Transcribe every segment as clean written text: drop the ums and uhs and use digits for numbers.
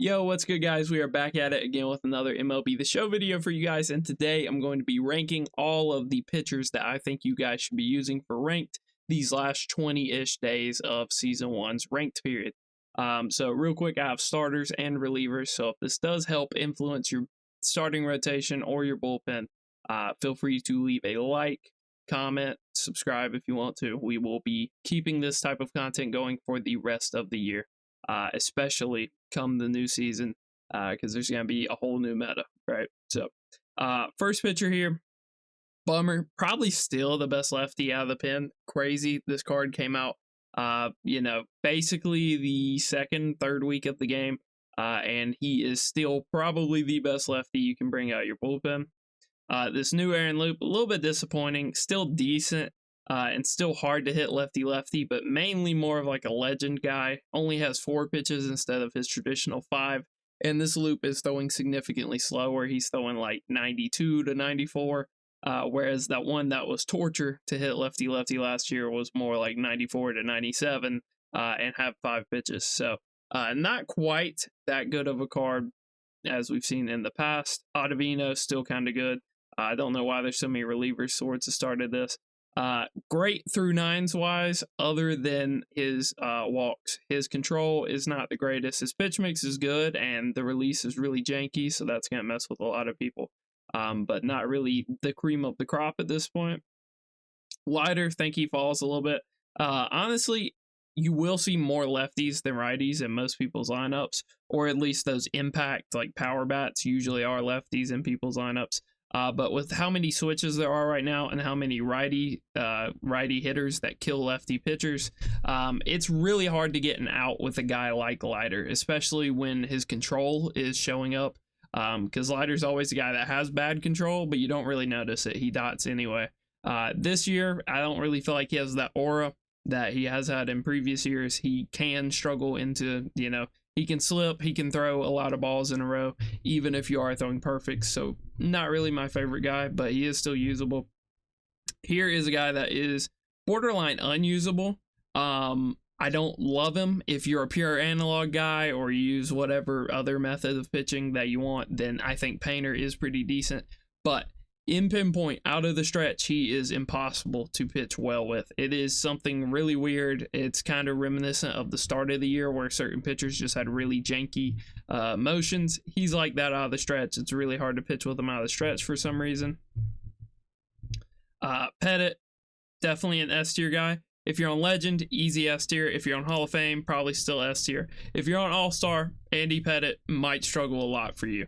Yo, what's good, guys? We are back at it again with another MLB The Show video for you guys, and today I'm going to be ranking all of the pitchers that I think you guys should be using for ranked these last 20-ish days of Season 1's ranked period. So real quick, I have starters and relievers, so if this does help influence your starting rotation or your bullpen, feel free to leave a like, comment, subscribe if you want to. We will be keeping this type of content going for the rest of the year. Especially come the new season, because there's going to be a whole new meta, right? So, first pitcher here, bummer, probably still the best lefty out of the pen. Crazy, this card came out, basically the third week of the game, and he is still probably the best lefty you can bring out your bullpen. This new Aaron Loop, a little bit disappointing, still decent. And still hard to hit lefty-lefty, but mainly more of like a legend guy. Only has 4 pitches instead of his traditional 5. And this Loop is throwing significantly slower. He's throwing like 92 to 94. Whereas that one that was torture to hit lefty-lefty last year was more like 94 to 97 and have 5 pitches. So not quite that good of a card as we've seen in the past. Ottavino still kind of good. I don't know why there's so many relievers towards the start of this. Great through nines wise, other than his walks. His control is not the greatest. His pitch mix is good, and the release is really janky, so that's gonna mess with a lot of people. But not really the cream of the crop at this point. Lighter, think he falls a little bit. Honestly, you will see more lefties than righties in most people's lineups, or at least those impact like power bats usually are lefties in people's lineups. But with how many switches there are right now and how many righty hitters that kill lefty pitchers, it's really hard to get an out with a guy like Leiter, especially when his control is showing up. Because Leiter's always a guy that has bad control, but you don't really notice it. He dots anyway. This year, I don't really feel like he has that aura that he has had in previous years. He can struggle into, he can slip, he can throw a lot of balls in a row, even if you are throwing perfect. So not really my favorite guy, but he is still usable. Here is a guy that is borderline unusable. I don't love him. If you're a pure analog guy or you use whatever other method of pitching that you want, then I think Painter is pretty decent. But in pinpoint, out of the stretch, he is impossible to pitch well with. It is something really weird. It's kind of reminiscent of the start of the year where certain pitchers just had really janky motions. He's like that out of the stretch. It's really hard to pitch with him out of the stretch for some reason. Pettit, definitely an S tier guy. If you're on Legend, easy S tier. If you're on Hall of Fame, probably still S tier. If you're on All-Star, Andy Pettit might struggle a lot for you.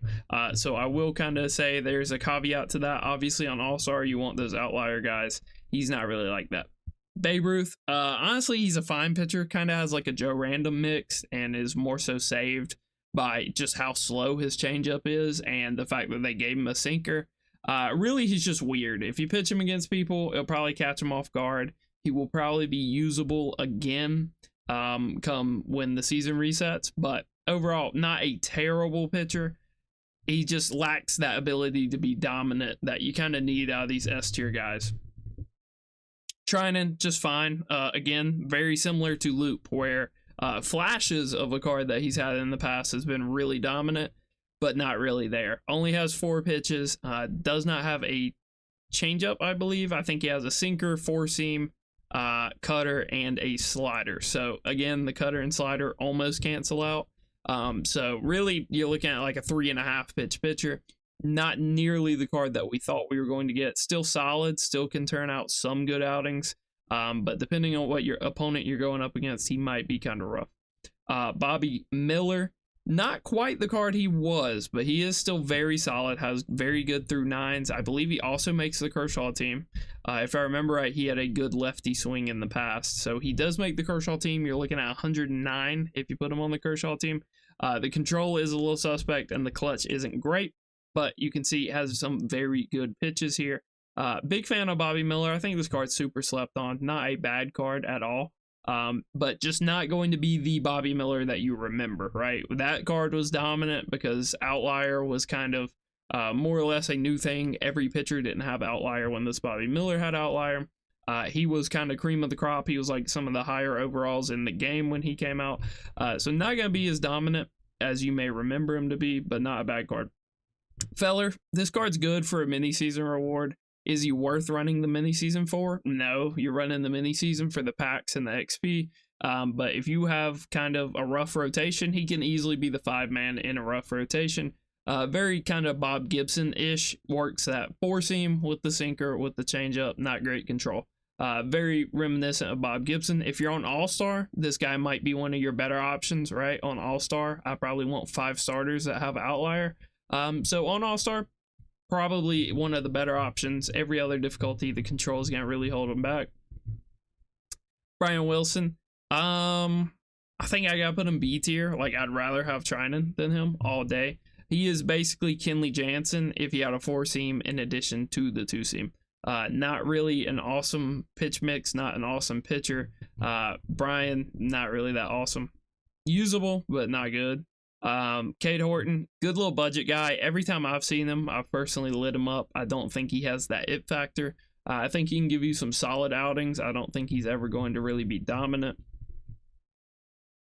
So I will kind of say there's a caveat to that. Obviously, on All-Star, you want those outlier guys. He's not really like that. Babe Ruth, honestly, he's a fine pitcher. Kind of has like a Joe Random mix and is more so saved by just how slow his changeup is and the fact that they gave him a sinker. Really, he's just weird. If you pitch him against people, it'll probably catch him off guard. He will probably be usable again come when the season resets, but overall, not a terrible pitcher. He just lacks that ability to be dominant that you kind of need out of these S tier guys. Trinan, just fine. Again, very similar to Loop, where flashes of a card that he's had in the past has been really dominant, but not really there. Only has 4 pitches, does not have a changeup, I believe. I think he has a sinker, 4-seam, cutter, and a slider. So again, the cutter and slider almost cancel out. So really you're looking at like a 3.5 pitch pitcher. Not nearly the card that we thought we were going to get. Still solid, still can turn out some good outings. But depending on what your opponent you're going up against, he might be kind of rough. Bobby Miller, not quite the card he was, but he is still very solid, has very good through nines. I believe he also makes the Kershaw team. If I remember right, he had a good lefty swing in the past. So he does make the Kershaw team. You're looking at 109 if you put him on the Kershaw team. The control is a little suspect and the clutch isn't great, but you can see he has some very good pitches here. Big fan of Bobby Miller. I think this card's super slept on. Not a bad card at all. But just not going to be the Bobby Miller that you remember, right? That card was dominant because Outlier was kind of more or less a new thing. Every pitcher didn't have Outlier when this Bobby Miller had Outlier. He was kind of cream of the crop. He was like some of the higher overalls in the game when he came out. So not going to be as dominant as you may remember him to be, but not a bad card. Feller, this card's good for a mini season reward. Is he worth running the mini season for? No, you're running the mini season for the packs and the XP. But if you have kind of a rough rotation, he can easily be the 5-man in a rough rotation. Very kind of Bob Gibson-ish, works that 4-seam with the sinker, with the changeup, not great control. Very reminiscent of Bob Gibson. If you're on All-Star, this guy might be one of your better options, right? On All-Star, I probably want 5 starters that have outlier. So on All-Star, probably one of the better options. Every other difficulty, the controls can't really hold him back. Brian Wilson, I think I gotta put him B tier. Like, I'd rather have Trinan than him all day. He is basically Kenley Jansen if he had a 4-seam in addition to the 2-seam. Not really an awesome pitch mix, not an awesome pitcher. Brian, not really that awesome. Usable, but not good. Cade Horton, good little budget guy. Every time I've seen him, I've personally lit him up. I don't think he has that it factor. I think he can give you some solid outings. I don't think he's ever going to really be dominant.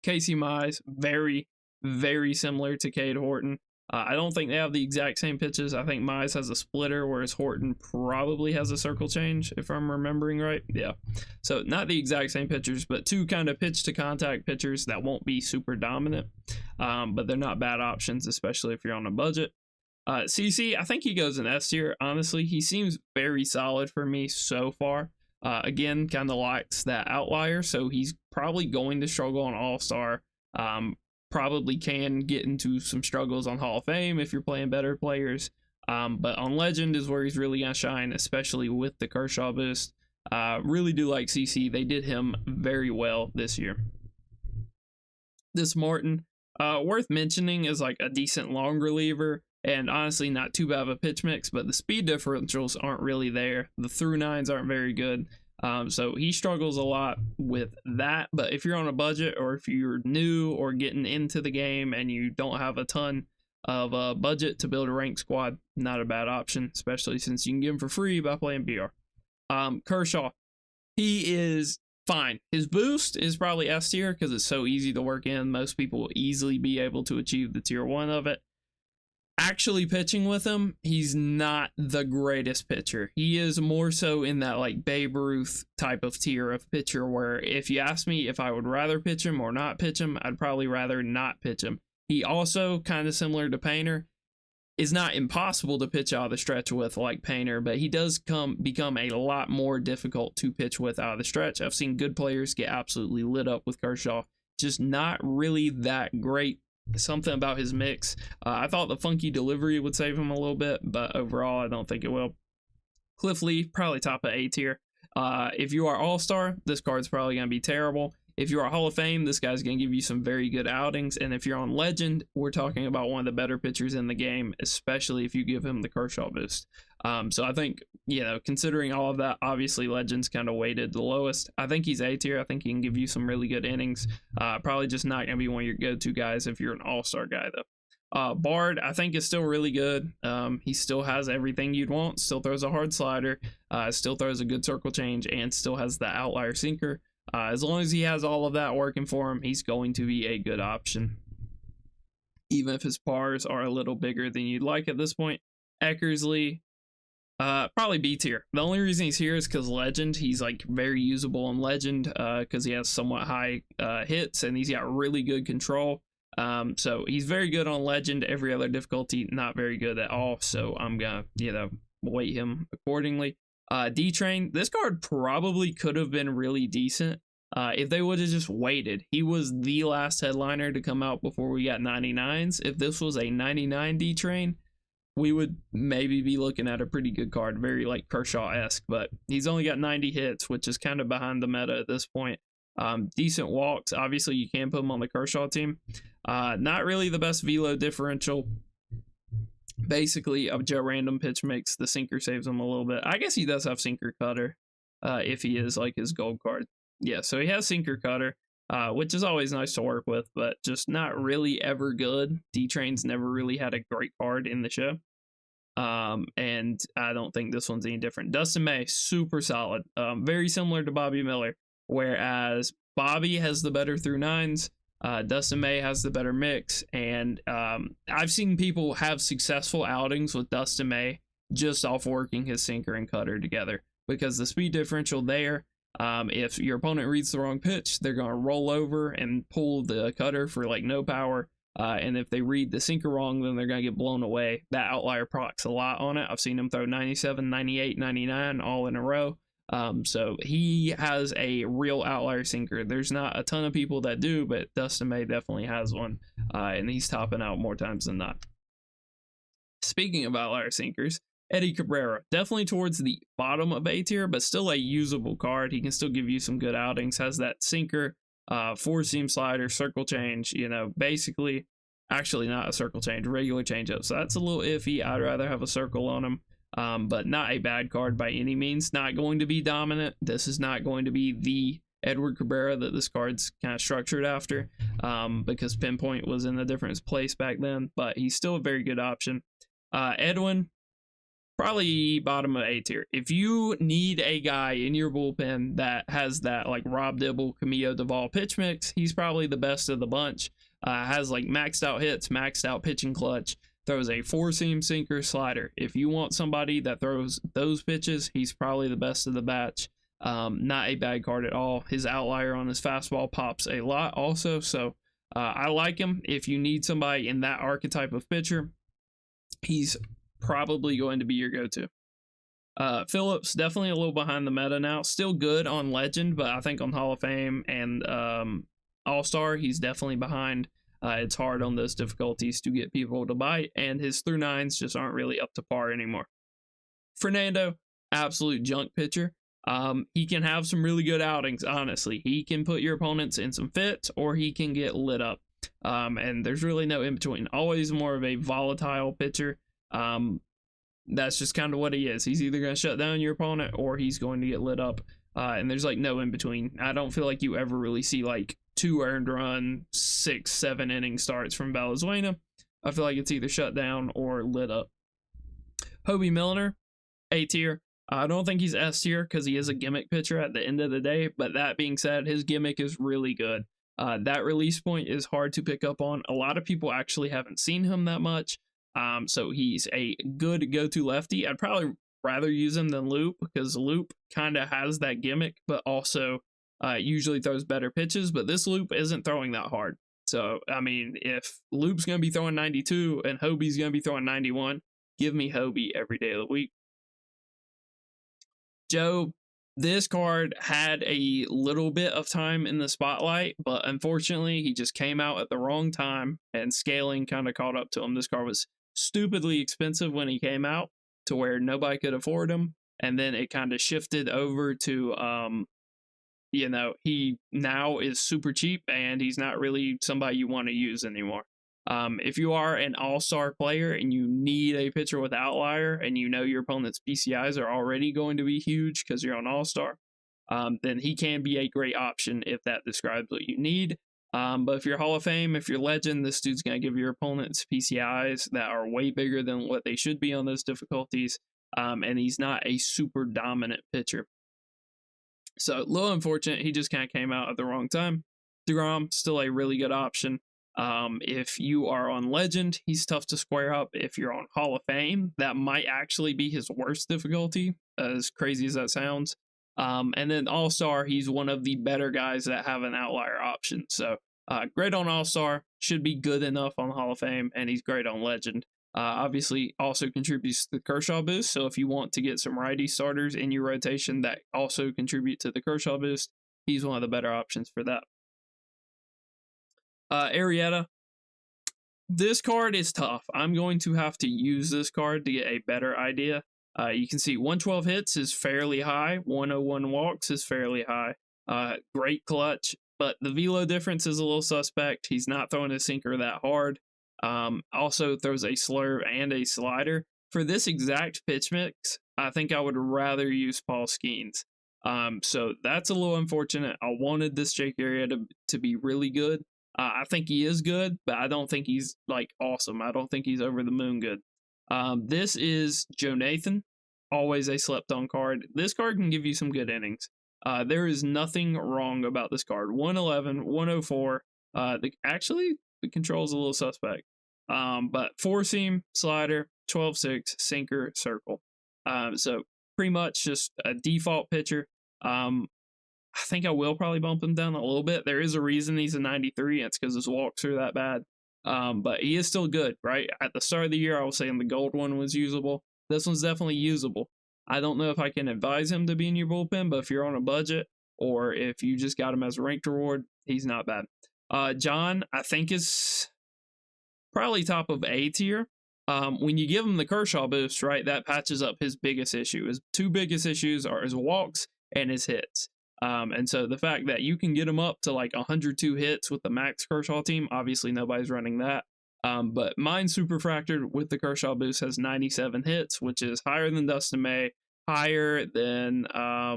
Casey Mize, very, very similar to Cade Horton. I don't think they have the exact same pitches. I think Mize has a splitter, whereas Horton probably has a circle change, if I'm remembering right. Yeah. So not the exact same pitchers, but 2 kind of pitch to contact pitchers that won't be super dominant. But they're not bad options, especially if you're on a budget. CC, I think he goes in S tier. Honestly, he seems very solid for me so far. Again, kind of lacks that outlier, so he's probably going to struggle on All-Star. Probably can get into some struggles on Hall of Fame if you're playing better players. But on Legend is where he's really going to shine, especially with the Kershaw boost. Really do like CC. They did him very well this year. This Martin, worth mentioning, is like a decent long reliever, and honestly not too bad of a pitch mix, but the speed differentials aren't really there. The through 9s aren't very good. So he struggles a lot with that. But if you're on a budget, or if you're new or getting into the game and you don't have a ton of budget to build a ranked squad, not a bad option, especially since you can get him for free by playing BR. Kershaw, he is fine. His boost is probably S tier because it's so easy to work in. Most people will easily be able to achieve the tier 1 of it. Actually pitching with him, he's not the greatest pitcher. He is more so in that like Babe Ruth type of tier of pitcher where if you ask me if I would rather pitch him or not pitch him, I'd probably rather not pitch him. He also, kind of similar to Painter, is not impossible to pitch out of the stretch with like Painter, but he does become a lot more difficult to pitch with out of the stretch. I've seen good players get absolutely lit up with Kershaw, just not really that great. Something about his mix. I thought the funky delivery would save him a little bit, but overall, I don't think it will. Cliff Lee, probably top of A tier. If you are All-Star, this card's probably going to be terrible. If you are Hall of Fame, this guy's going to give you some very good outings. And if you're on Legend, we're talking about one of the better pitchers in the game, especially if you give him the Kershaw boost. So I think, considering all of that, obviously Legend's kind of weighted the lowest. I think he's A tier. I think he can give you some really good innings. Probably just not going to be one of your go-to guys if you're an All-Star guy, though. Bard, I think, is still really good. He still has everything you'd want. Still throws a hard slider. Still throws a good circle change, and still has the outlier sinker. As long as he has all of that working for him, he's going to be a good option. Even if his pars are a little bigger than you'd like at this point. Eckersley, probably B tier. The only reason he's here is because Legend. He's like very usable in Legend because he has somewhat high hits and he's got really good control. So he's very good on Legend. Every other difficulty, not very good at all. So I'm gonna, weight him accordingly. D-Train, this card probably could have been really decent if they would have just waited. He was the last headliner to come out before we got 99s. If this was a 99 D-Train, we would maybe be looking at a pretty good card, very like Kershaw-esque, but he's only got 90 hits, which is kind of behind the meta at this point. Decent walks. Obviously, you can put him on the Kershaw team. Not really the best velo differential. Basically, a Joe Random pitch mix. The sinker saves him a little bit. I guess he does have sinker cutter if he is like his gold card. Yeah, so he has sinker cutter, which is always nice to work with, but just not really ever good. D-Train's never really had a great card in the show. And I don't think this one's any different. Dustin May, super solid. Very similar to Bobby Miller, whereas Bobby has the better through 9s. Dustin May has the better mix, and I've seen people have successful outings with Dustin May just off working his sinker and cutter together, because the speed differential there, if your opponent reads the wrong pitch, they're going to roll over and pull the cutter for like no power. And if they read the sinker wrong, then they're going to get blown away. That outlier procs a lot on it. I've seen him throw 97, 98, 99 all in a row. So he has a real outlier sinker. There's not a ton of people that do, but Dustin May definitely has one, and he's topping out more times than not. Speaking of outlier sinkers, Eddie Cabrera, definitely towards the bottom of A tier, but still a usable card. He can still give you some good outings. Has that sinker, four-seam slider, circle change, basically, actually not a circle change, regular changeup. So that's a little iffy. I'd rather have a circle on him. But not a bad card by any means. Not going to be dominant. This is not going to be the Edward Cabrera that this card's kind of structured after, because Pinpoint was in a different place back then, but he's still a very good option. Edwin, probably bottom of A tier. If you need a guy in your bullpen that has that like Rob Dibble, Camillo Duvall pitch mix, he's probably the best of the bunch. Has like maxed out hits, maxed out pitching clutch, throws a four-seam sinker slider. If you want somebody that throws those pitches, he's probably the best of the batch. Not a bad card at all. His outlier on his fastball pops a lot also, so I like him. If you need somebody in that archetype of pitcher, he's probably going to be your go-to. Phillips, definitely a little behind the meta now. Still good on Legend, but I think on Hall of Fame and All-Star, he's definitely behind. It's hard on those difficulties to get people to bite, and his through nines just aren't really up to par anymore. Fernando, absolute junk pitcher. He can have some really good outings, honestly. He can put your opponents in some fits, or he can get lit up. And there's really no in between. Always more of a volatile pitcher. That's just kind of what he is. He's either going to shut down your opponent, or he's going to get lit up. And there's like no in between. I don't feel like you ever really see like 2 earned run, 6-7 inning starts from Valenzuela. I feel like it's either shut down or lit up. Hobie Milner, A tier. I don't think he's S tier because he is a gimmick pitcher at the end of the day. But that being said, his gimmick is really good. That release point is hard to pick up on. A lot of people actually haven't seen him that much. So he's a good go-to lefty. I'd probably rather use him than Loop, because Loop kind of has that gimmick, but also usually throws better pitches. But this Loop isn't throwing that hard. So, I mean, if Loop's going to be throwing 92 and Hobie's going to be throwing 91, give me Hobie every day of the week. Joe, this card had a little bit of time in the spotlight, but unfortunately, he just came out at the wrong time, and scaling kind of caught up to him. This card was stupidly expensive when he came out, to where nobody could afford him, and then it kind of shifted over to, he now is super cheap, and he's not really somebody you want to use anymore. If you are an all-star player and you need a pitcher with outlier, and you know your opponent's PCIs are already going to be huge because you're on all-star, then he can be a great option if that describes what you need. But if you're Hall of Fame, if you're Legend, this dude's going to give your opponents PCIs that are way bigger than what they should be on those difficulties, and he's not a super dominant pitcher. So, a little unfortunate, he just kind of came out at the wrong time. DeGrom, still a really good option. If you are on Legend, he's tough to square up. If you're on Hall of Fame, that might actually be his worst difficulty, as crazy as that sounds. And then All-Star, he's one of the better guys that have an outlier option. So, great on All-Star, should be good enough on Hall of Fame, and he's great on Legend. Obviously, also contributes to the Kershaw boost. So, if you want to get some righty starters in your rotation that also contribute to the Kershaw boost, he's one of the better options for that. Arrieta, this card is tough. I'm going to have to use this card to get a better idea. You can see 112 hits is fairly high, 101 walks is fairly high. Great clutch, but the velo difference is a little suspect. He's not throwing a sinker that hard. Also throws a slurve and a slider. For this exact pitch mix, I think I would rather use Paul Skeens. So that's a little unfortunate. I wanted this Jake Arrieta to be really good. I think he is good, but I don't think he's like awesome. I don't think he's over the moon good. This is Joe Nathan, always a slept on card. This card can give you some good innings. There is nothing wrong about this card. 111, 104, The control's a little suspect. But 4-seam, slider, 12-6, sinker, circle. So pretty much just a default pitcher. I think I will probably bump him down a little bit. There is a reason he's a 93, and it's because his walks are that bad. But he is still good, right? At the start of the year, I was saying the gold one was usable. This one's definitely usable. I don't know if I can advise him to be in your bullpen, but if you're on a budget or if you just got him as a ranked reward, he's not bad. John, I think, is probably top of A tier. When you give him the Kershaw boost, right, that patches up his biggest issue. His two biggest issues are his walks and his hits. And so the fact that you can get him up to like 102 hits with the max Kershaw team, obviously nobody's running that. But mine Superfractored with the Kershaw boost has 97 hits, which is higher than Dustin May, higher than I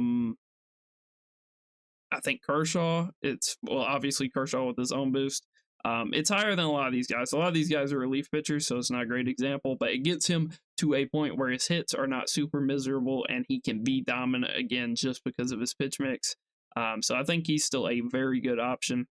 think Kershaw. It's, well, obviously Kershaw with his own boost. It's higher than a lot of these guys. A lot of these guys are relief pitchers, so it's not a great example, but it gets him to a point where his hits are not super miserable and he can be dominant again just because of his pitch mix. So I think he's still a very good option.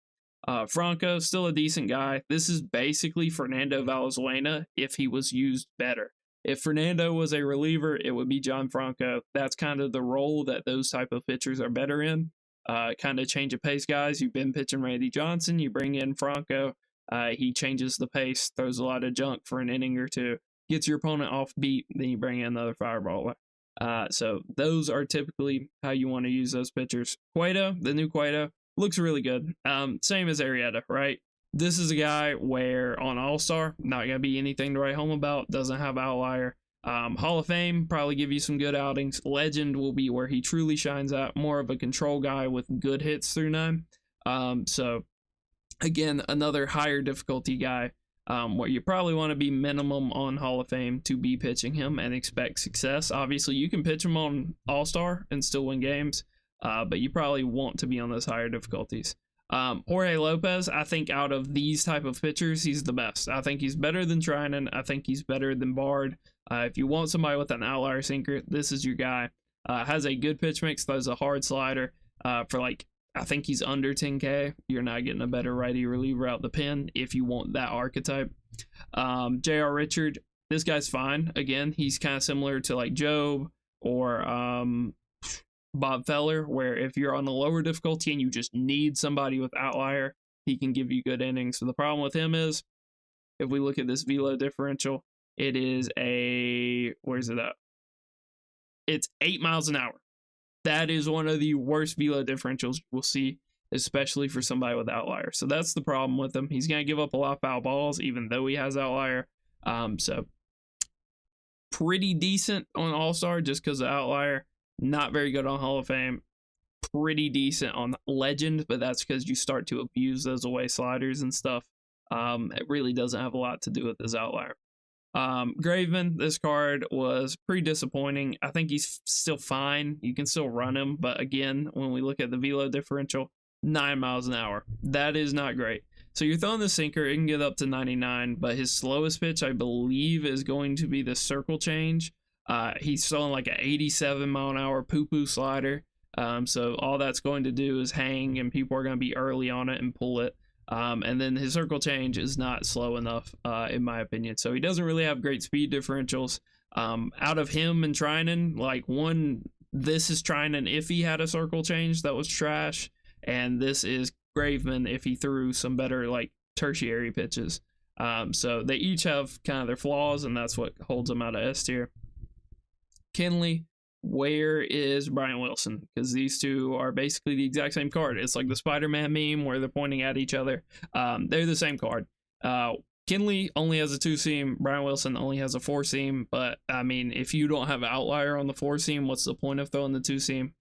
Franco, still a decent guy. This is basically Fernando Valenzuela if he was used better. If Fernando was a reliever, it would be John Franco. That's kind of the role that those type of pitchers are better in. Kind of change of pace guys. You've been pitching Randy Johnson, you bring in Franco. He changes the pace, throws a lot of junk for an inning or two, gets your opponent off beat, then you bring in another fireballer. So those are typically how you want to use those pitchers. Cueto, the new Cueto, looks really good. Same as Arrieta, right? This is a guy where on All-Star, not going to be anything to write home about, doesn't have outlier. Hall of Fame, probably give you some good outings. Legend will be where he truly shines out, more of a control guy with good hits through 9. So again, another higher difficulty guy, where you probably want to be minimum on Hall of Fame to be pitching him and expect success. Obviously, you can pitch him on All-Star and still win games, but you probably want to be on those higher difficulties. Jorge Lopez, I think out of these type of pitchers, he's the best. I think he's better than Trinan. I think he's better than Bard. If you want somebody with an outlier sinker, this is your guy. Has a good pitch mix, throws a hard slider. For like, I think he's under 10K. You're not getting a better righty reliever out the pen if you want that archetype. J.R. Richard, this guy's fine. Again, he's kind of similar to like Job or Bob Feller, where if you're on the lower difficulty and you just need somebody with outlier, he can give you good innings. So the problem with him is, if we look at this velo differential, it is where's it at? It's 8 miles an hour. That is one of the worst velo differentials we'll see, especially for somebody with outlier. So that's the problem with him. He's going to give up a lot of foul balls, even though he has outlier. So pretty decent on All-Star just because of outlier. Not very good on Hall of Fame. Pretty decent on Legend, but that's because you start to abuse those away sliders and stuff. It really doesn't have a lot to do with his outlier. Graveman, this card was pretty disappointing. I think he's still fine. You can still run him, but again, when we look at the velo differential, 9 miles an hour. That is not great. So you're throwing the sinker, it can get up to 99, but his slowest pitch, I believe, is going to be the circle change. He's throwing like an 87 mile an hour poo-poo slider. So all that's going to do is hang, and people are going to be early on it and pull it. And then his circle change is not slow enough, in my opinion. So he doesn't really have great speed differentials. Out of him and Trinan, like this is Trinan if he had a circle change that was trash, and this is Graveman if he threw some better like tertiary pitches. So they each have kind of their flaws, and that's what holds them out of S tier. Kenley, where is Brian Wilson? Because these two are basically the exact same card. It's like the Spider-Man meme where they're pointing at each other. They're the same card. Kenley only has a 2-seam. Brian Wilson only has a 4-seam. But, I mean, if you don't have an outlier on the 4-seam, what's the point of throwing the 2-seam?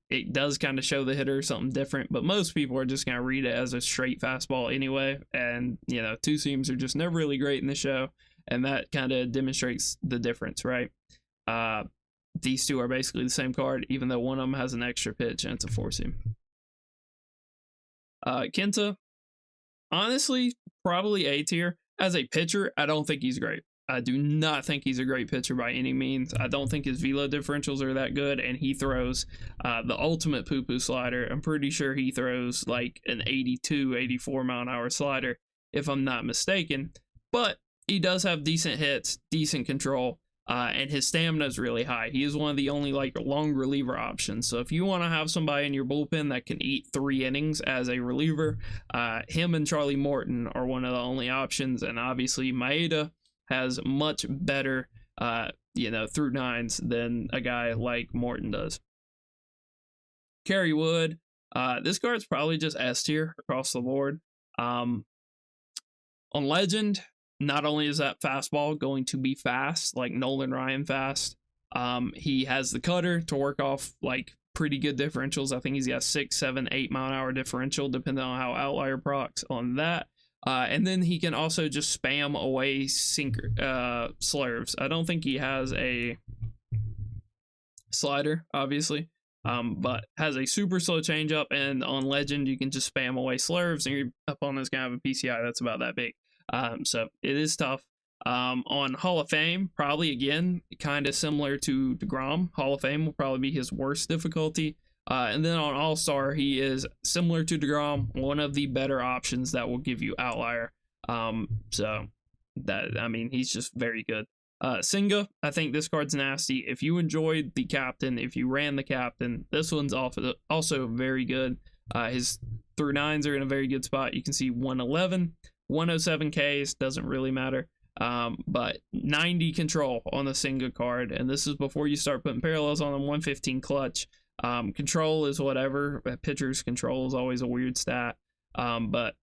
It does kind of show the hitter something different, but most people are just going to read it as a straight fastball anyway. And, 2-seams are just never really great in the show. And that kind of demonstrates the difference, right? These two are basically the same card, even though one of them has an extra pitch and it's a 4-seam. Kenta, honestly, probably A tier. As a pitcher, I don't think he's great. I do not think he's a great pitcher by any means. I don't think his velo differentials are that good, and he throws the ultimate poo-poo slider. I'm pretty sure he throws like an 82, 84 mile an hour slider, if I'm not mistaken. But he does have decent hits, decent control, and his stamina is really high. He is one of the only like long reliever options. So if you want to have somebody in your bullpen that can eat 3 innings as a reliever, him and Charlie Morton are one of the only options. And obviously Maeda has much better, through nines than a guy like Morton does. Kerry Wood, this card's probably just S tier across the board. On Legend, not only is that fastball going to be fast, like Nolan Ryan fast, he has the cutter to work off like pretty good differentials. I think he's got 6, 7, 8 mile an hour differential, depending on how outlier procs on that. And then he can also just spam away sinker slurves. I don't think he has a slider, obviously, but has a super slow changeup. And on Legend, you can just spam away slurves, and your opponent's gonna have a PCI that's about that big. So it is tough. On Hall of Fame, probably again kind of similar to DeGrom. Hall of Fame will probably be his worst difficulty. And then on All-Star, he is similar to DeGrom, one of the better options that will give you outlier. So that, I mean, he's just very good. Senga, I think this card's nasty. If you enjoyed the captain, if you ran the captain, this one's also very good. His through nines are in a very good spot. You can see 111, 107 Ks, doesn't really matter. But 90 control on the Senga card, and this is before you start putting parallels on them. 115 clutch. Control is whatever. Pitcher's control is always a weird stat. But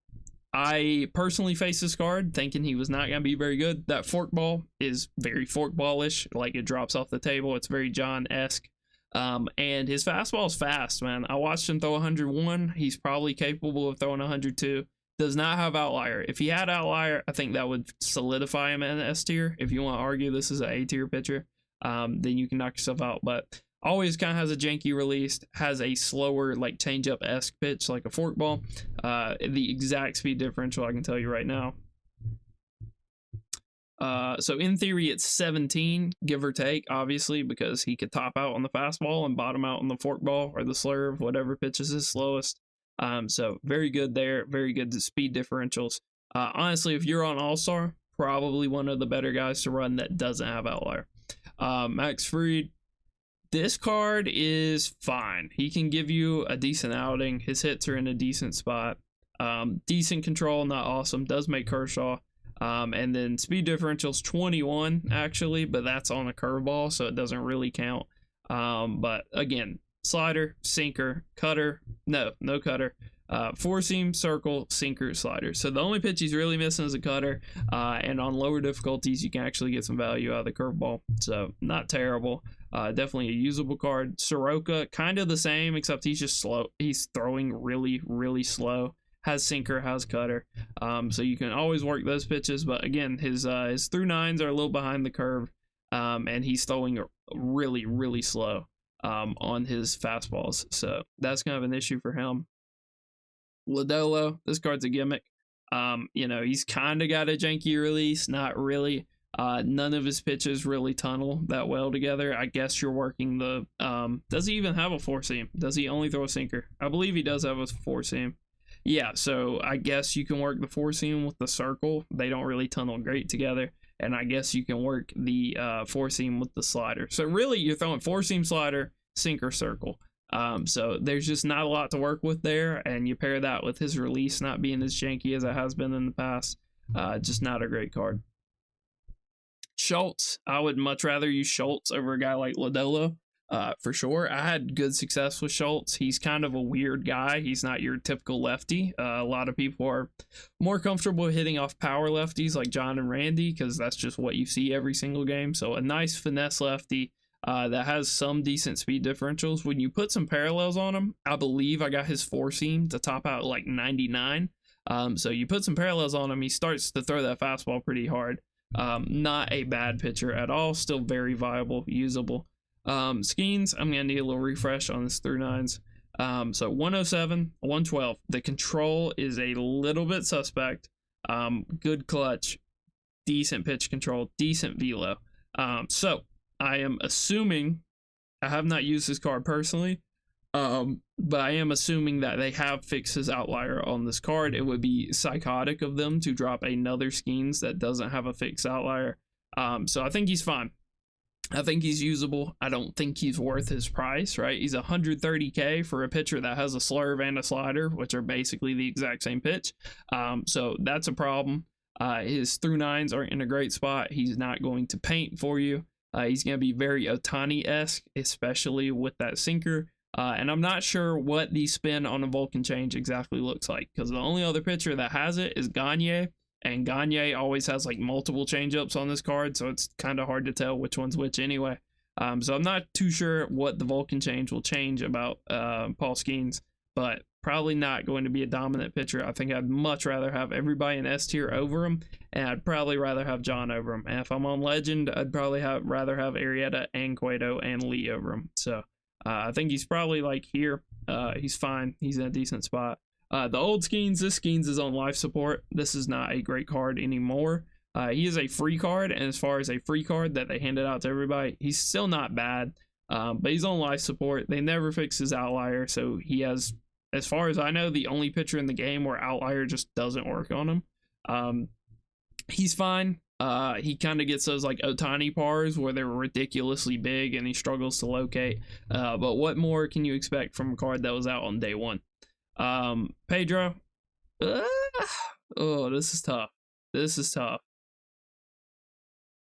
I personally faced this card thinking he was not going to be very good. That forkball is very forkballish, like it drops off the table. It's very John-esque. And his fastball is fast, man. I watched him throw 101. He's probably capable of throwing 102. Does not have outlier. If he had outlier, I think that would solidify him in S tier. If you want to argue this is an A tier pitcher, then you can knock yourself out. But always kind of has a janky release, has a slower like changeup-esque pitch like a forkball. The exact speed differential I can tell you right now. So in theory it's 17, give or take, obviously, because he could top out on the fastball and bottom out on the forkball or the slurve, whatever pitch is his slowest. So very good there, very good speed differentials. Honestly, if you're on All-Star, probably one of the better guys to run that doesn't have outlier. Max Fried, this card is fine. He can give you a decent outing. His hits are in a decent spot. Decent control, not awesome. Does make Kershaw. And then speed differential's 21 actually, but that's on a curveball, so it doesn't really count. But again, slider, sinker, cutter, no cutter, four seam, circle, sinker, slider. So the only pitch he's really missing is a cutter, and on lower difficulties you can actually get some value out of the curveball, so not terrible. Definitely a usable card. Soroka, kind of the same, except he's just slow. He's throwing really slow. Has sinker, has cutter, so you can always work those pitches, but again, his through nines are a little behind the curve, and he's throwing really slow on his fastballs, so that's kind of an issue for him. Lodolo, this card's a gimmick. He's kind of got a janky release, not really. None of his pitches really tunnel that well together. I guess you're working the does he even have a four seam? Does he only throw a sinker? I believe he does have a four seam. Yeah, so I guess you can work the four seam with the circle. They don't really tunnel great together. And I guess you can work the four seam with the slider. So really, you're throwing four seam, slider, sinker, circle. So there's just not a lot to work with there. And you pair that with his release not being as janky as it has been in the past. Just not a great card. Schultz, I would much rather use Schultz over a guy like Lodolo. For sure. I had good success with Schultz. He's kind of a weird guy. He's not your typical lefty. A lot of people are more comfortable hitting off power lefties like John and Randy, because that's just what you see every single game. So a nice finesse lefty that has some decent speed differentials. When you put some parallels on him, I believe I got his four seam to top out like 99. So you put some parallels on him, he starts to throw that fastball pretty hard. Not a bad pitcher at all. Still very viable, usable. Skeens, I'm gonna need a little refresh on this through nines. So 107, 112. The control is a little bit suspect. Good clutch, decent pitch control, decent velo. So I am assuming, I have not used this card personally, but I am assuming that they have fixed his outlier on this card. It would be psychotic of them to drop another Skeens that doesn't have a fixed outlier. So I think he's fine. I think he's usable. I don't think he's worth his price, right? He's 130K for a pitcher that has a slurve and a slider, which are basically the exact same pitch. So that's a problem. His through nines aren't in a great spot. He's not going to paint for you. He's going to be very Ohtani-esque, especially with that sinker. And I'm not sure what the spin on a Vulcan change exactly looks like, because the only other pitcher that has it is Gagne. And Gagne always has like multiple changeups on this card, so it's kind of hard to tell which one's which anyway. So I'm not too sure what the Vulcan change will change about Paul Skeens, but probably not going to be a dominant pitcher. I think I'd much rather have everybody in S tier over him, and I'd probably rather have John over him. And if I'm on Legend, I'd probably rather have Arrieta and Cueto and Lee over him. So I think he's probably like here. He's fine. He's in a decent spot. The old Skeens, this Skeens is on life support. This is not a great card anymore. He is a free card, and as far as a free card that they handed out to everybody, he's still not bad, but he's on life support. They never fixed his outlier, so he has, as far as I know, the only pitcher in the game where outlier just doesn't work on him. He's fine. He kind of gets those like Ohtani pars where they're ridiculously big and he struggles to locate. But what more can you expect from a card that was out on day one? Pedro, oh, this is tough. This is tough.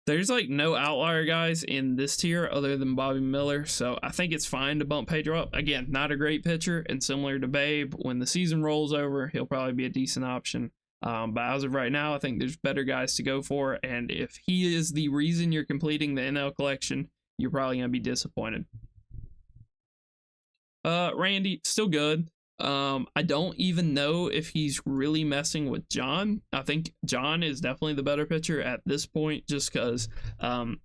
There's like no outlier guys in this tier other than Bobby Miller, so I think it's fine to bump Pedro up. Again, not a great pitcher, and similar to Babe, when the season rolls over, he'll probably be a decent option. But as of right now, I think there's better guys to go for, and if he is the reason you're completing the NL collection, you're probably going to be disappointed. Randy, still good. I don't even know if he's really messing with John. I think John is definitely the better pitcher at this point, just because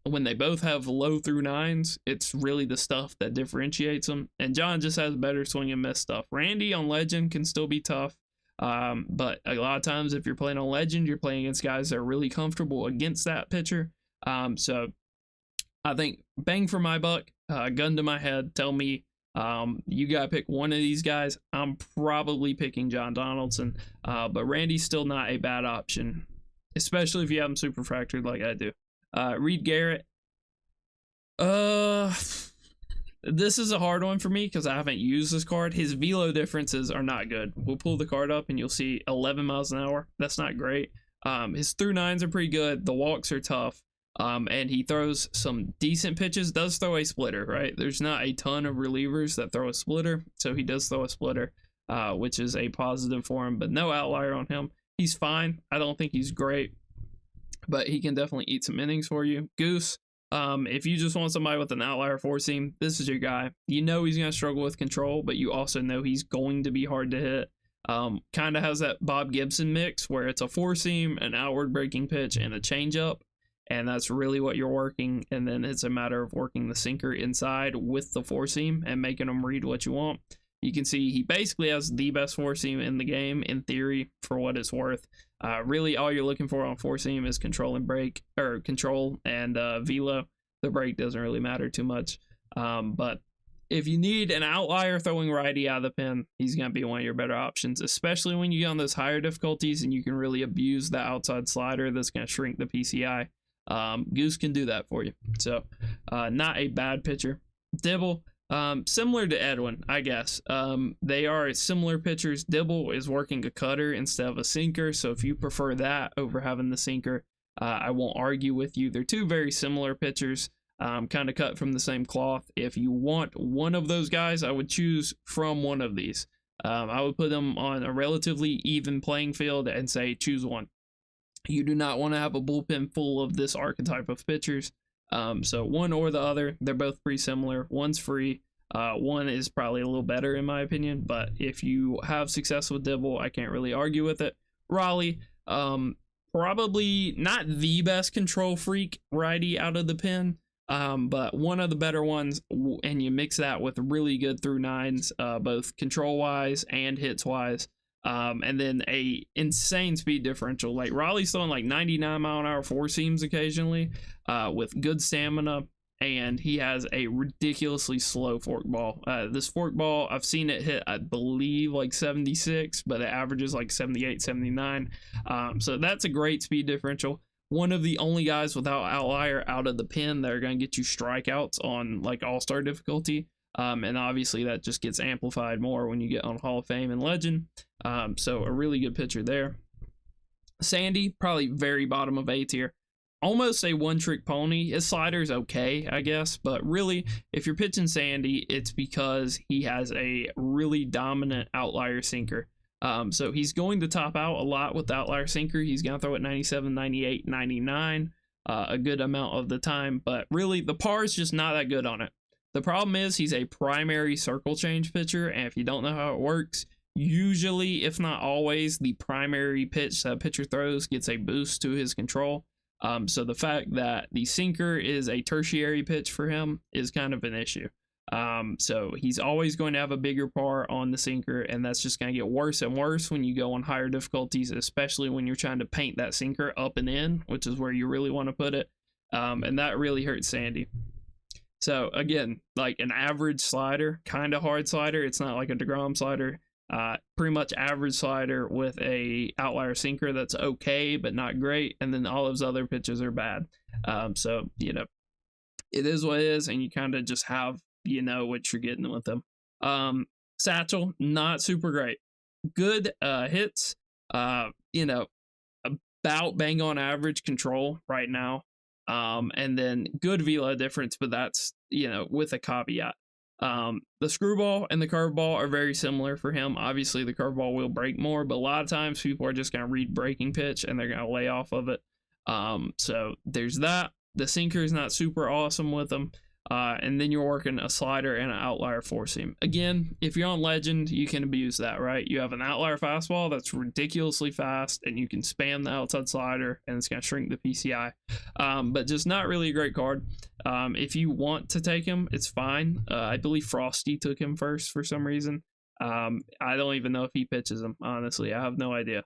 when they both have low through nines, it's really the stuff that differentiates them, and John just has better swing and miss stuff. Randy on Legend can still be tough, but a lot of times if you're playing on Legend, you're playing against guys that are really comfortable against that pitcher. So I think bang for my buck, gun to my head, tell me you gotta pick one of these guys. I'm probably picking John Donaldson, but Randy's still not a bad option, especially if you have him super fractured like I do. Reed Garrett, this is a hard one for me because I haven't used this card. His velo differences are not good. We'll pull the card up and you'll see 11 miles an hour. That's not great. His through nines are pretty good. The walks are tough. And he throws some decent pitches, does throw a splitter, right? There's not a ton of relievers that throw a splitter, so he does throw a splitter, which is a positive for him, but no outlier on him. He's fine. I don't think he's great, but he can definitely eat some innings for you. Goose, if you just want somebody with an outlier four seam, this is your guy. You know he's going to struggle with control, but you also know he's going to be hard to hit. Kind of has that Bob Gibson mix where it's a four seam, an outward breaking pitch, and a changeup. And that's really what you're working, and then it's a matter of working the sinker inside with the four seam and making them read what you want. You can see he basically has the best four seam in the game, in theory, for what it's worth. Really, all you're looking for on four seam is control and break, or control and velo. The break doesn't really matter too much. But if you need an outlier throwing righty out of the pen, he's going to be one of your better options, especially when you get on those higher difficulties and you can really abuse the outside slider that's going to shrink the PCI. Goose can do that for you. So not a bad pitcher. Dibble, similar to Edwin, I guess. They are similar pitchers. Dibble is working a cutter instead of a sinker, so if you prefer that over having the sinker, I won't argue with you. They're two very similar pitchers, kind of cut from the same cloth. If you want one of those guys, I would choose from one of these. I would put them on a relatively even playing field and say choose one. You do not want to have a bullpen full of this archetype of pitchers. So one or the other, they're both pretty similar. One's free. One is probably a little better in my opinion, but if you have success with Dibble, I can't really argue with it. Raleigh, probably not the best control freak righty out of the pen, but one of the better ones, and you mix that with really good through nines, both control wise and hits wise. And then a insane speed differential. Like Raleigh's throwing like 99-mile-an-hour four seams occasionally, with good stamina, and he has a ridiculously slow forkball. This forkball, I've seen it hit, I believe, like 76, but it averages like 78, 79. So that's a great speed differential. One of the only guys without outlier out of the pen that are going to get you strikeouts on like all-star difficulty. And obviously that just gets amplified more when you get on Hall of Fame and Legend. So a really good pitcher there. Sandy, probably very bottom of A tier. Almost a one-trick pony. His slider's okay, I guess, but really, if you're pitching Sandy, it's because he has a really dominant outlier sinker. So he's going to top out a lot with the outlier sinker. He's going to throw at 97, 98, 99 a good amount of the time, but really, the par is just not that good on it. The problem is he's a primary circle change pitcher, and if you don't know how it works, usually, if not always, the primary pitch that pitcher throws gets a boost to his control. So the fact that the sinker is a tertiary pitch for him is kind of an issue. So he's always going to have a bigger par on the sinker, and that's just going to get worse and worse when you go on higher difficulties, especially when you're trying to paint that sinker up and in, which is where you really want to put it. And that really hurts Sandy. So again, like an average slider, kind of hard slider. It's not like a DeGrom slider. Pretty much average slider with a outlier sinker that's okay but not great, and then all of his other pitches are bad. So you know, it is what it is, and you kind of just have, you know, what you're getting with them. Satchel, not super great. Good hits, you know, about bang on average control right now. And then good velo difference, but that's, you know, with a caveat. The screwball and the curveball are very similar for him. Obviously, the curveball will break more, but a lot of times people are just going to read breaking pitch and they're going to lay off of it. So there's that. The sinker is not super awesome with them. And then you're working a slider and an outlier four seam. Again, if you're on Legend, you can abuse that, right? You have an outlier fastball that's ridiculously fast, and you can spam the outside slider, and it's going to shrink the PCI. But just not really a great card. If you want to take him, it's fine. I believe Frosty took him first for some reason. I don't even know if he pitches him, honestly. I have no idea.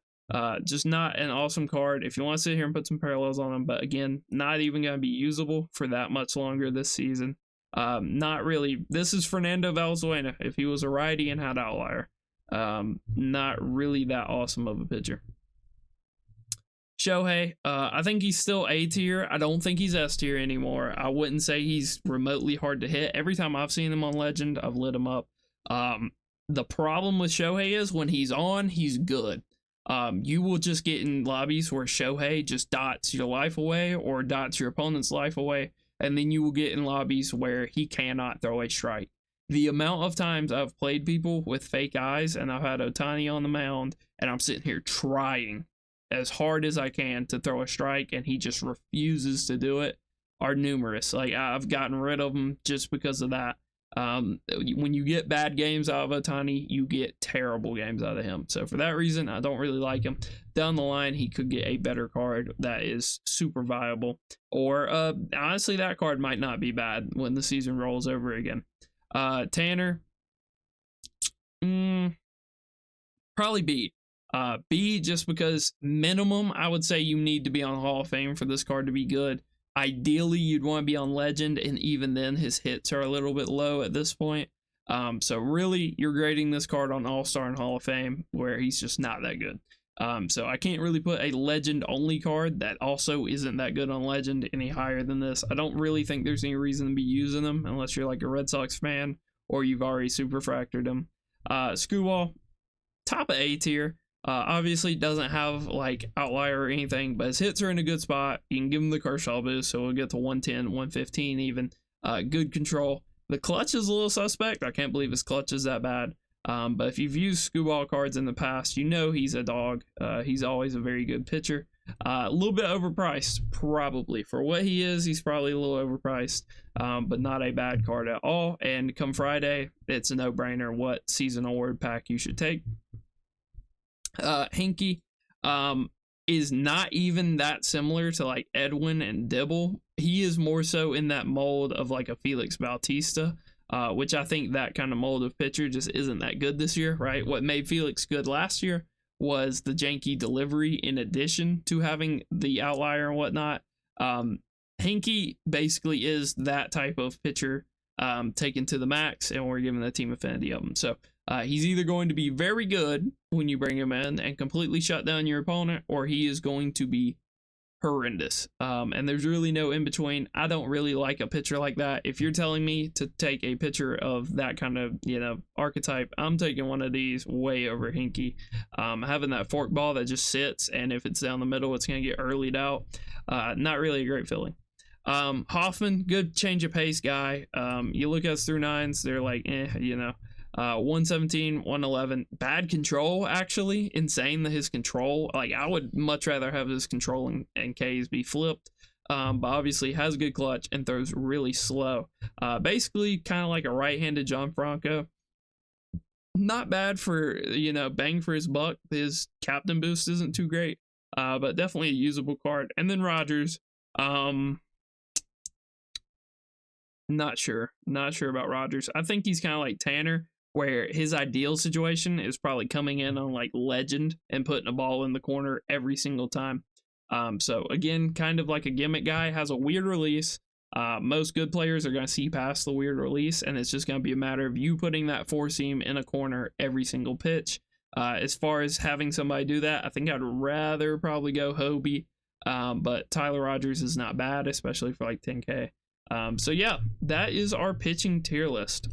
Just not an awesome card. If you want to sit here and put some parallels on him, but again, not even going to be usable for that much longer this season. Not really. This is Fernando Valenzuela if he was a righty and had outlier. Not really that awesome of a pitcher. Shohei, I think he's still A tier. I don't think he's S tier anymore. I wouldn't say he's remotely hard to hit. Every time I've seen him on Legend, I've lit him up. The problem with Shohei is when he's on, he's good. You will just get in lobbies where Shohei just dots your life away or dots your opponent's life away, and then you will get in lobbies where he cannot throw a strike. The amount of times I've played people with fake eyes and I've had Ohtani on the mound and I'm sitting here trying as hard as I can to throw a strike and he just refuses to do it are numerous. Like, I've gotten rid of him just because of that. When you get bad games out of Ohtani, you get terrible games out of him. So for that reason, I don't really like him. Down the line, he could get a better card that is super viable. Or honestly, that card might not be bad when the season rolls over again. Tanner, probably B. B, just because minimum, I would say you need to be on Hall of Fame for this card to be good. Ideally, you'd want to be on Legend, and even then, his hits are a little bit low at this point. So really, you're grading this card on All-Star and Hall of Fame, where he's just not that good. So I can't really put a Legend-only card that also isn't that good on Legend any higher than this. I don't really think there's any reason to be using them, unless you're like a Red Sox fan, or you've already superfractored him. Screwball, top of A tier. Obviously doesn't have like outlier or anything, but his hits are in a good spot. You can give him the Kershaw boost, so we'll get to 110, 115 even. Good control. The clutch is a little suspect. I can't believe his clutch is that bad. But if you've used Screwball cards in the past, you know he's a dog. He's always a very good pitcher. A little bit overpriced, probably. For what he is, he's probably a little overpriced, but not a bad card at all. And come Friday, it's a no-brainer what season award pack you should take. Hinkie is not even that similar to like Edwin and Dibble. He is more so in that mold of like a Felix Bautista. which I think that kind of mold of pitcher just isn't that good this year, right? What made Felix good last year was the janky delivery in addition to having the outlier and whatnot. Hinkie basically is that type of pitcher taken to the max, and we're giving the team affinity of him. So he's either going to be very good when you bring him in and completely shut down your opponent, or he is going to be horrendous. And there's really no in between. I don't really like a pitcher like that. If you're telling me to take a pitcher of that kind of, archetype, I'm taking one of these way over Hinkie. Having that fork ball that just sits, and if it's down the middle, it's going to get earlied out. Not really a great feeling. Hoffman, good change of pace guy. You look at us through nines, they're like, 117, 111. Bad control, actually. Insane that his control, like, I would much rather have his control and Ks be flipped. But obviously has good clutch and throws really slow. Basically, kind of like a right-handed John Franco. Not bad for, bang for his buck. His captain boost isn't too great, but definitely a usable card. And then Rogers, not sure about Rogers. I think he's kind of like Tanner, where his ideal situation is probably coming in on like legend and putting a ball in the corner every single time. So again, kind of like a gimmick guy, has a weird release. Most good players are going to see past the weird release, and it's just going to be a matter of you putting that four seam in a corner every single pitch. As far as having somebody do that, I think I'd rather probably go Hobie, but Tyler Rogers is not bad, especially for like 10K. So yeah, that is our pitching tier list.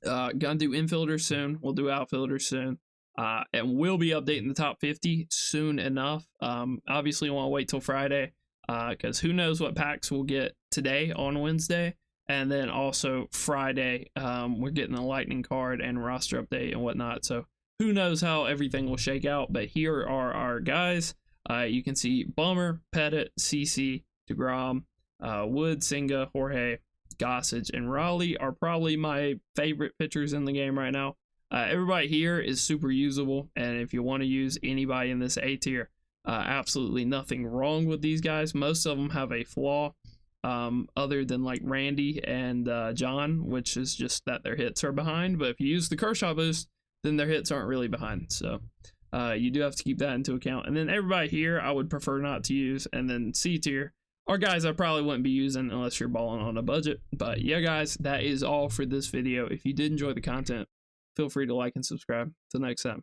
Gonna do infielders soon. We'll do outfielders soon. And we'll be updating the top 50 soon enough. Obviously, you want to wait till Friday, because who knows what packs we'll get today on Wednesday. And then also Friday, we're getting a lightning card and roster update and whatnot. So who knows how everything will shake out. But here are our guys. You can see Bummer, Pettit, CC, DeGrom, Wood, Senga, Jorge, Gossage, and Raleigh are probably my favorite pitchers in the game right now. Everybody here is super usable, and if you want to use anybody in this A tier, absolutely nothing wrong with these guys. Most of them have a flaw, other than like Randy and John, which is just that their hits are behind. But if you use the Kershaw boost, then their hits aren't really behind. So you do have to keep that into account. And then everybody here, I would prefer not to use. And then C tier are guys I probably wouldn't be using unless you're balling on a budget. But yeah, guys, that is all for this video. If you did enjoy the content, feel free to like and subscribe. Till next time.